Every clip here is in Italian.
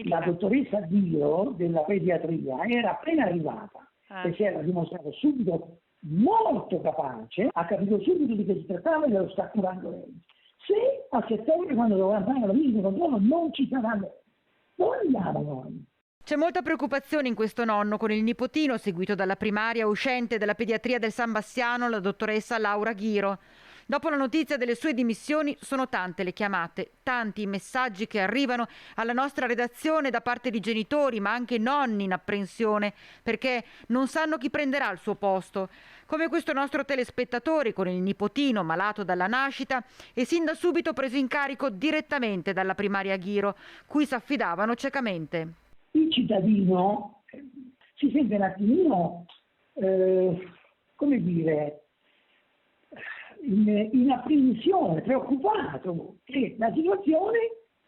La dottoressa Dio della pediatria era appena arrivata e si era dimostrato subito molto capace, ha capito subito di che si trattava e lo sta curando lei. Se a settembre, quando dovrà fare la visita di controllo, non ci sarà lei, non andiamo noi. C'è molta preoccupazione in questo nonno con il nipotino seguito dalla primaria uscente della pediatria del San Bassiano, la dottoressa Laura Ghiro. Dopo la notizia delle sue dimissioni sono tante le chiamate, tanti i messaggi che arrivano alla nostra redazione da parte di genitori ma anche nonni in apprensione perché non sanno chi prenderà il suo posto. Come questo nostro telespettatore con il nipotino malato dalla nascita e sin da subito preso in carico direttamente dalla primaria Ghiro, cui si affidavano ciecamente. Il cittadino si sente un attimino, come dire, in apprensione, preoccupato che la situazione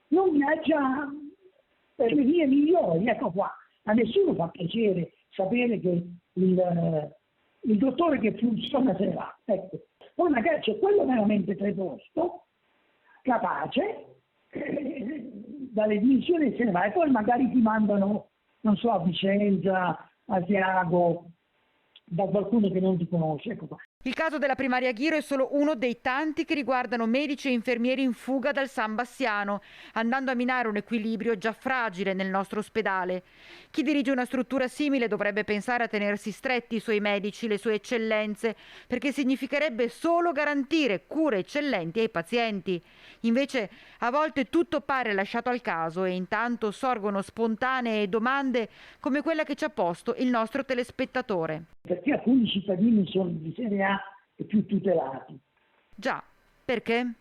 non viaggia per le vie migliori. Ecco qua, a nessuno fa piacere sapere che il dottore che funziona se ne va. Ecco. Poi magari c'è quello veramente preposto, capace, dalle dimissioni se ne va e poi magari ti mandano, non so, a Vicenza, a Siago, da qualcuno che non ti conosce. Ecco qua. Il caso della primaria Ghiro è solo uno dei tanti che riguardano medici e infermieri in fuga dal San Bassiano, andando a minare un equilibrio già fragile nel nostro ospedale. Chi dirige una struttura simile dovrebbe pensare a tenersi stretti i suoi medici, le sue eccellenze, perché significherebbe solo garantire cure eccellenti ai pazienti. Invece a volte tutto pare lasciato al caso e intanto sorgono spontanee domande come quella che ci ha posto il nostro telespettatore. Perché alcuni cittadini sono di serie A e più tutelati? Già, perché?